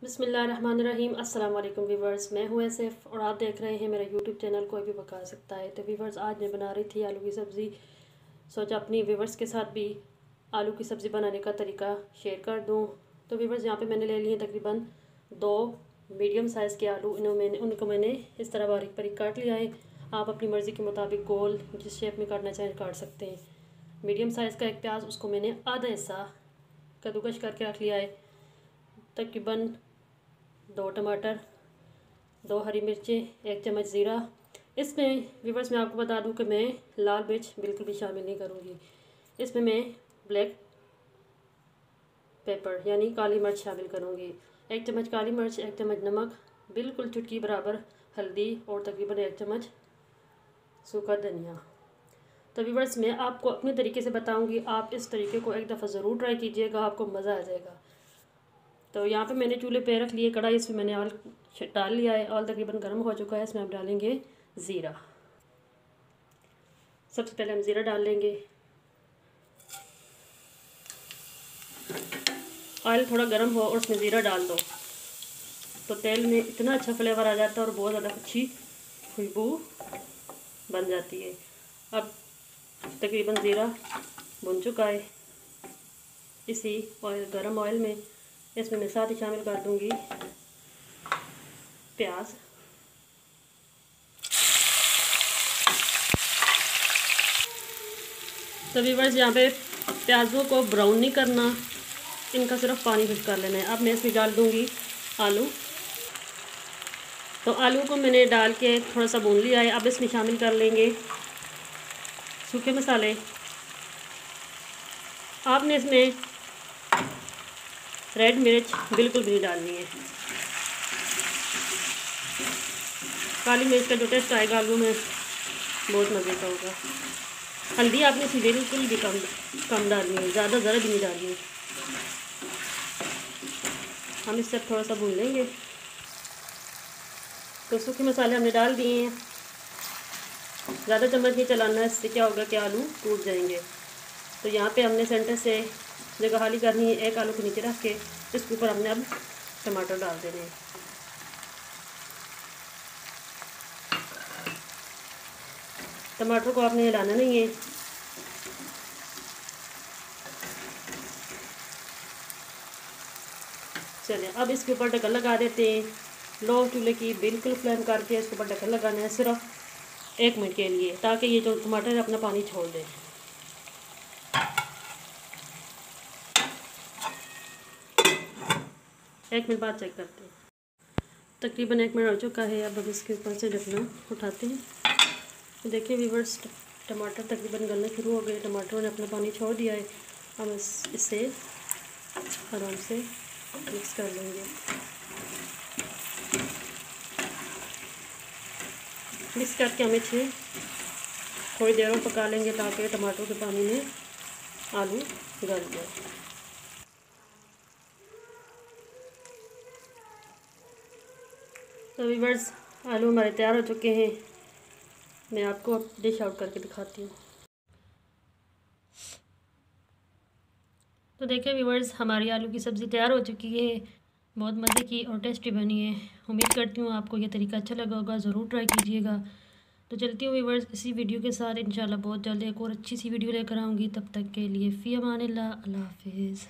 बिस्मिल्लाहिर्रहमानिर्रहीम। अस्सलाम वालेकुम वीवर्स, मैं हूँ एसएफ और आप देख रहे हैं मेरा यूट्यूब चैनल कोई भी पका सकता है। तो वीवर्स, आज मैं बना रही थी आलू की सब्ज़ी। सोचा अपनी वीवर्स के साथ भी आलू की सब्ज़ी बनाने का तरीका शेयर कर दूँ। तो वीवर्स, यहाँ पे मैंने ले लिए तकरीबन 2 मीडियम साइज़ के आलू। उनको मैंने इस तरह बारीक बारीक काट लिया है। आप अपनी मर्ज़ी के मुताबिक गोल जिस शेप में काटना चाहें काट सकते हैं। मीडियम साइज़ का एक प्याज, उसको मैंने आधा हिस्सा कद्दूकश करके रख लिया है। तकरीबन 2 टमाटर, 2 हरी मिर्चें, 1 चम्मच ज़ीरा। इसमें व्यूवर्स मैं आपको बता दूं कि मैं लाल मिर्च बिल्कुल भी शामिल नहीं करूंगी। इसमें मैं ब्लैक पेपर यानी काली मिर्च शामिल करूंगी। 1 चम्मच काली मिर्च, 1 चम्मच नमक, बिल्कुल चुटकी बराबर हल्दी और तकरीबन 1 चम्मच सूखा धनिया। तो व्यूवर्स, मैं आपको अपने तरीके से बताऊँगी, आप इस तरीके को एक दफ़ा ज़रूर ट्राई कीजिएगा, आपको मज़ा आ जाएगा। तो यहाँ पे मैंने चूल्हे पे रख लिए कढ़ाई, इसमें मैंने ऑयल डाल लिया है। ऑयल तकरीबन गर्म हो चुका है। इसमें हम डालेंगे ज़ीरा। सबसे पहले हम ज़ीरा डाल लेंगे। ऑयल थोड़ा गर्म हो और उसमें ज़ीरा डाल दो तो तेल में इतना अच्छा फ्लेवर आ जाता है और बहुत ज़्यादा अच्छी खुशबू बन जाती है। अब तकरीबन ज़ीरा भुन चुका है। इसी गर्म ऑयल में इसमें मैं साथ ही शामिल कर दूंगी प्याज। तो व्यूअर्स, यहाँ पे प्याज़ों को ब्राउन नहीं करना, इनका सिर्फ पानी फिट कर लेना है। अब मैं इसमें डाल दूँगी आलू। तो आलू को मैंने डाल के थोड़ा सा भून लिया है। अब इसमें शामिल कर लेंगे सूखे मसाले। आपने इसमें रेड मिर्च बिल्कुल भी नहीं डालनी है। काली मिर्च का जो टेस्ट आएगा आलू में बहुत मज़े का होगा। हल्दी आपने इसी बिल्कुल भी कम डालनी है, ज़्यादा ज़रा भी नहीं डालनी है। हम इससे थोड़ा सा भून लेंगे। तो सूखे मसाले हमने डाल दिए हैं। ज़्यादा चम्मच नहीं चलाना है, इससे क्या होगा कि आलू टूट जाएंगे। तो यहाँ पे हमने सेंटर से जगह खाली करनी है। एक आलू को नीचे रख के इसके ऊपर हमने अब टमाटर डाल देने हैं। टमाटर को आपने हिलाना नहीं है। चलिए, अब इसके ऊपर ढक्कन लगा देते हैं। लो चूल्हे की बिल्कुल फ्लेम करके इसके ऊपर ढक्कन लगाना है सिर्फ 1 मिनट के लिए, ताकि ये जो टमाटर है अपना पानी छोड़ दे। एक मिनट बाद चेक करते हैं। तकरीबन 1 मिनट हो चुका है। अब हम इसके ऊपर से ढकना उठाते हैं। तो देखिए व्यूअर्स, टमाटर तकरीबन गलना शुरू हो गए। टमाटरों ने अपना पानी छोड़ दिया है। हम इसे आराम से मिक्स कर लेंगे। मिक्स करके हम इसे थोड़ी देर और पका लेंगे ताकि टमाटर के पानी में आलू गल जाए। तो व्यूअर्स, आलू हमारे तैयार हो चुके हैं। मैं आपको अब डिश आउट करके दिखाती हूँ। तो देखिए व्यूअर्स, हमारी आलू की सब्ज़ी तैयार हो चुकी है। बहुत मज़े की और टेस्टी बनी है। उम्मीद करती हूँ आपको ये तरीका अच्छा लगा होगा, ज़रूर ट्राई कीजिएगा। तो चलती हूँ व्यूअर्स इसी वीडियो के साथ। इंशाल्लाह बहुत जल्द एक और अच्छी सी वीडियो लेकर आऊँगी। तब तक के लिए फ़ी अमानिल्लाह, अल्लाह हाफ़िज़।